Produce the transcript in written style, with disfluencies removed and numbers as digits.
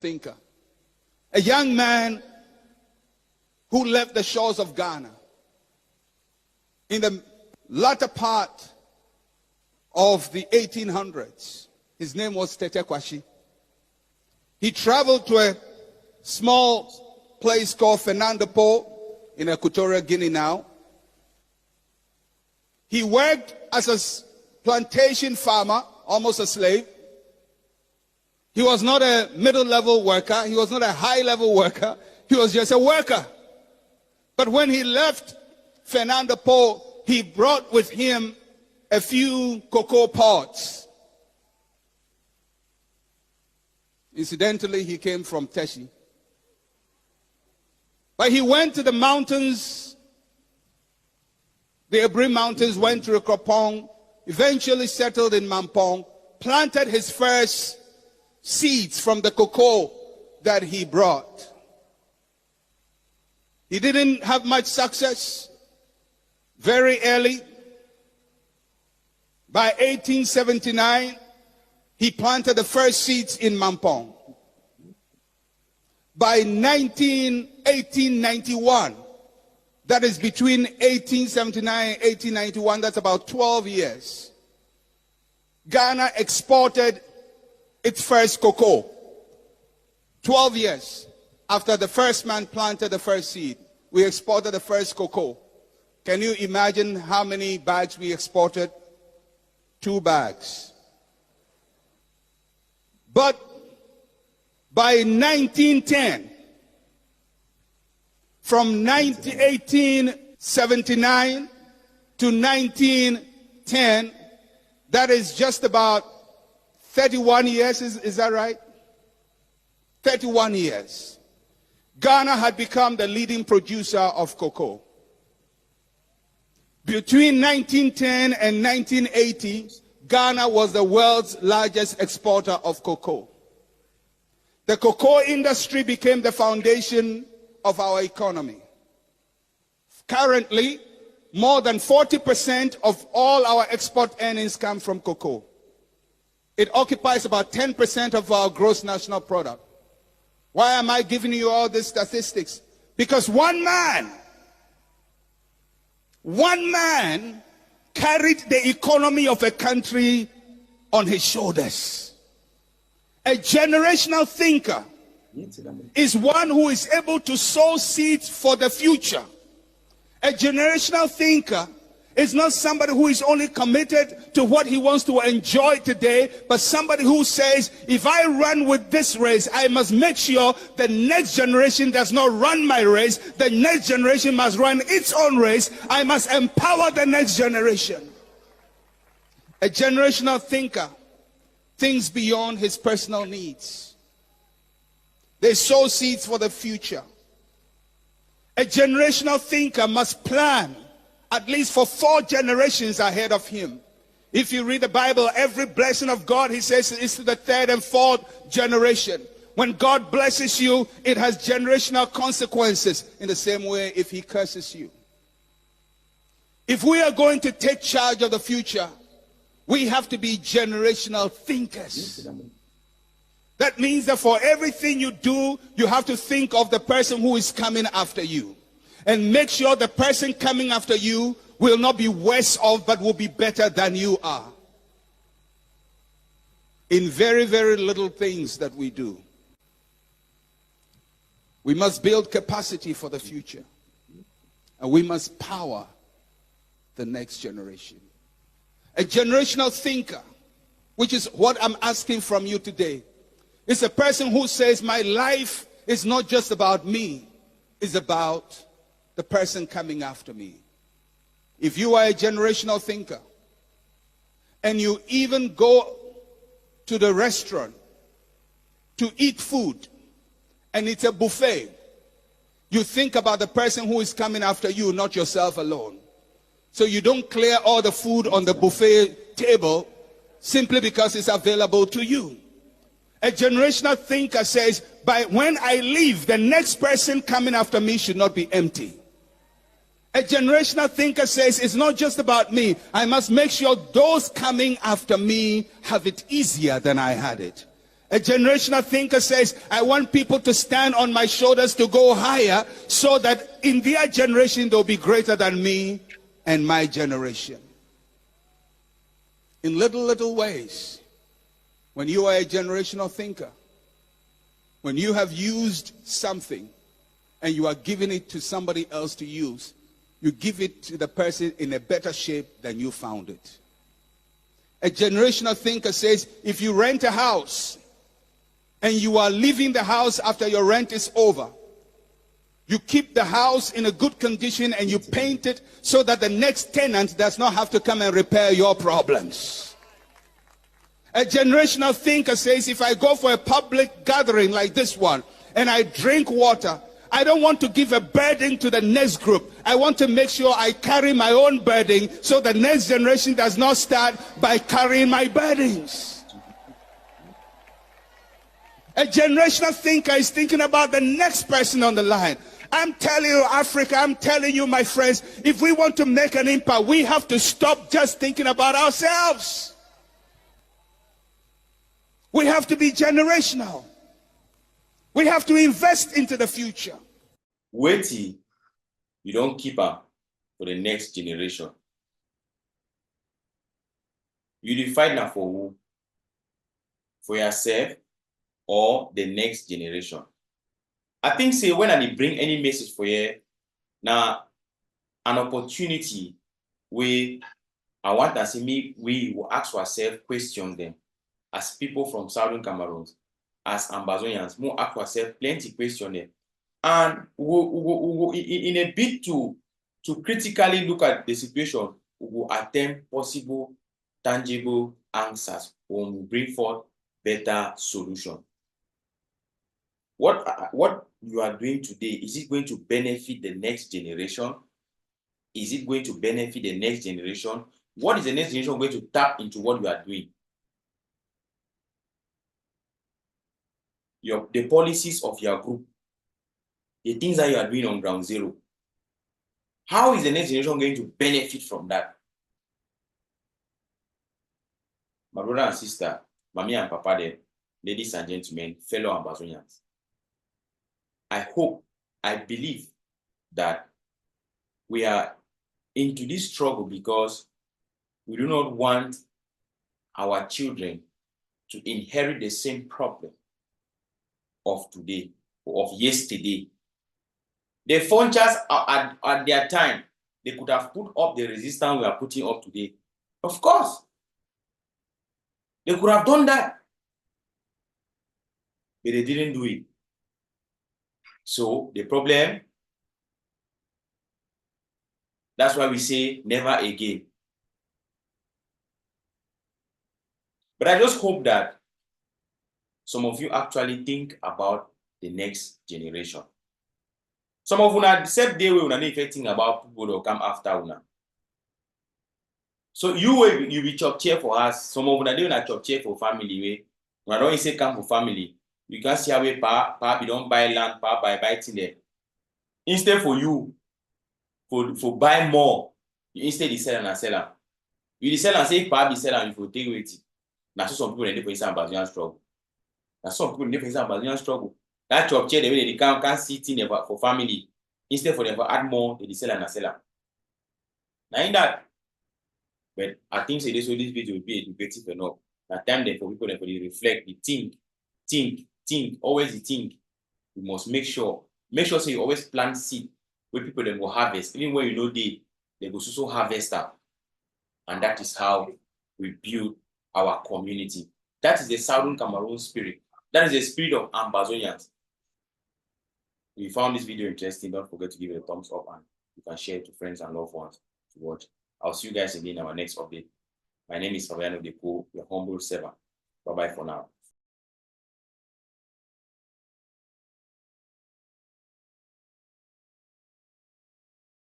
thinker. A young man who left the shores of Ghana in the latter part of the 1800s. His name was Tete Kwashi. He traveled to a small place called Fernando Po in Equatorial Guinea now. He worked as a plantation farmer, almost a slave. He was not a middle-level worker. He was not a high-level worker. He was just a worker. But when he left Fernando Po, he brought with him a few cocoa pods. Incidentally, he came from Teshi. But he went to the mountains, the Abri Mountains, went to Kropong, eventually settled in Mampong, planted his first seeds from the cocoa that he brought. He didn't have much success very early. By 1879, he planted the first seeds in Mampong. By 1891, that is between 1879 and 1891, that's about 12 years, Ghana exported its first cocoa. 12 years after the first man planted the first seed, we exported the first cocoa. Can you imagine how many bags we exported? 2 bags. But by 1910, from 1879 to 1910, that is just about 31 years, is that right? 31 years. Ghana had become the leading producer of cocoa. Between 1910 and 1980, Ghana was the world's largest exporter of cocoa. The cocoa industry became the foundation of our economy. Currently, more than 40% of all our export earnings come from cocoa. It occupies about 10% of our gross national product. Why am I giving you all these statistics? Because one man carried the economy of a country on his shoulders. A generational thinker is one who is able to sow seeds for the future. A generational thinker is not somebody who is only committed to what he wants to enjoy today, but somebody who says, if I run with this race, I must make sure the next generation does not run my race. The next generation must run its own race. I must empower the next generation. A generational thinker thinks beyond his personal needs. They sow seeds for the future. A generational thinker must plan at least for 4 generations ahead of him. If you read the Bible, every blessing of God, he says, is to the 3rd and 4th generation. When God blesses you, it has generational consequences. In the same way, if he curses you. If we are going to take charge of the future, we have to be generational thinkers. That means that for everything you do, you have to think of the person who is coming after you. And make sure the person coming after you will not be worse off, but will be better than you are. In very, very little things that we do. We must build capacity for the future. And we must power the next generation. A generational thinker, which is what I'm asking from you today, is a person who says, my life is not just about me, it's about the person coming after me. If you are a generational thinker, and you even go to the restaurant to eat food, and it's a buffet, you think about the person who is coming after you, not yourself alone. So you don't clear all the food on the buffet table simply because it's available to you. A generational thinker says, by when I leave, the next person coming after me should not be empty. A generational thinker says, it's not just about me. I must make sure those coming after me have it easier than I had it. A generational thinker says, I want people to stand on my shoulders to go higher so that in their generation they'll be greater than me and my generation. In little ways, when you are a generational thinker, when you have used something and you are giving it to somebody else to use, you give it to the person in a better shape than you found it. A generational thinker says, if you rent a house and you are leaving the house after your rent is over, you keep the house in a good condition and you paint it so that the next tenant does not have to come and repair your problems. A generational thinker says, if I go for a public gathering like this one and I drink water, I don't want to give a burden to the next group. I want to make sure I carry my own burden so the next generation does not start by carrying my burdens. A generational thinker is thinking about the next person on the line. I'm telling you, Africa, I'm telling you, my friends, if we want to make an impact, we have to stop just thinking about ourselves. We have to be generational. We have to invest into the future. Wait till you don't keep up for the next generation. You decide now for who? For yourself or the next generation. I think say when I bring any message for you, now an opportunity where I want to see we will ask ourselves questions them as people from Southern Cameroon, as Ambazonians, more ask ourselves plenty questions them. And in a bid to critically look at the situation, we will attempt possible, tangible answers when we bring forth better solution. What you are doing today, is it going to benefit the next generation? Is it going to benefit the next generation? What is the next generation going to tap into what you are doing? The policies of your group, the things that you are doing on ground zero. How is the next generation going to benefit from that? My brother and sister, mommy and papa there, ladies and gentlemen, fellow Ambazonians, I hope, I believe that we are into this struggle because we do not want our children to inherit the same problem of today or of yesterday. The Funchas at their time, they could have put up the resistance we are putting up today. Of course, they could have done that, but they didn't do it. So the problem, that's why we say never again. But I just hope that some of you actually think about the next generation. Some of you are the same day we will not think about people that will come after una. So you be chop chair for us. Some of you are chop chair for family. When I don't say come for family, you can see how we pa don't buy land, pa buy thing there. Instead for you, for buy more, you instead sell and sell. You sell and say pa be sell and you for take with it. Now so some people they for inside Ambazonian struggle. Now some people they for inside Ambazonian struggle. That chop chair the way they can't sit in for family. Instead for them to add more, they sell and sell. Now in that, but I think say this video will be educative enough. Now time then for people that they reflect, the think, always the think. You must make sure so you always plant seed where people then will harvest. Even when you know they will also harvest that. And that is how we build our community. That is the Southern Cameroon spirit. That is the spirit of Ambazonians. If you found this video interesting, don't forget to give it a thumbs up and you can share it to friends and loved ones to watch. I'll see you guys again in our next update. My name is Fabiano Deco, your humble servant. Bye-bye for now.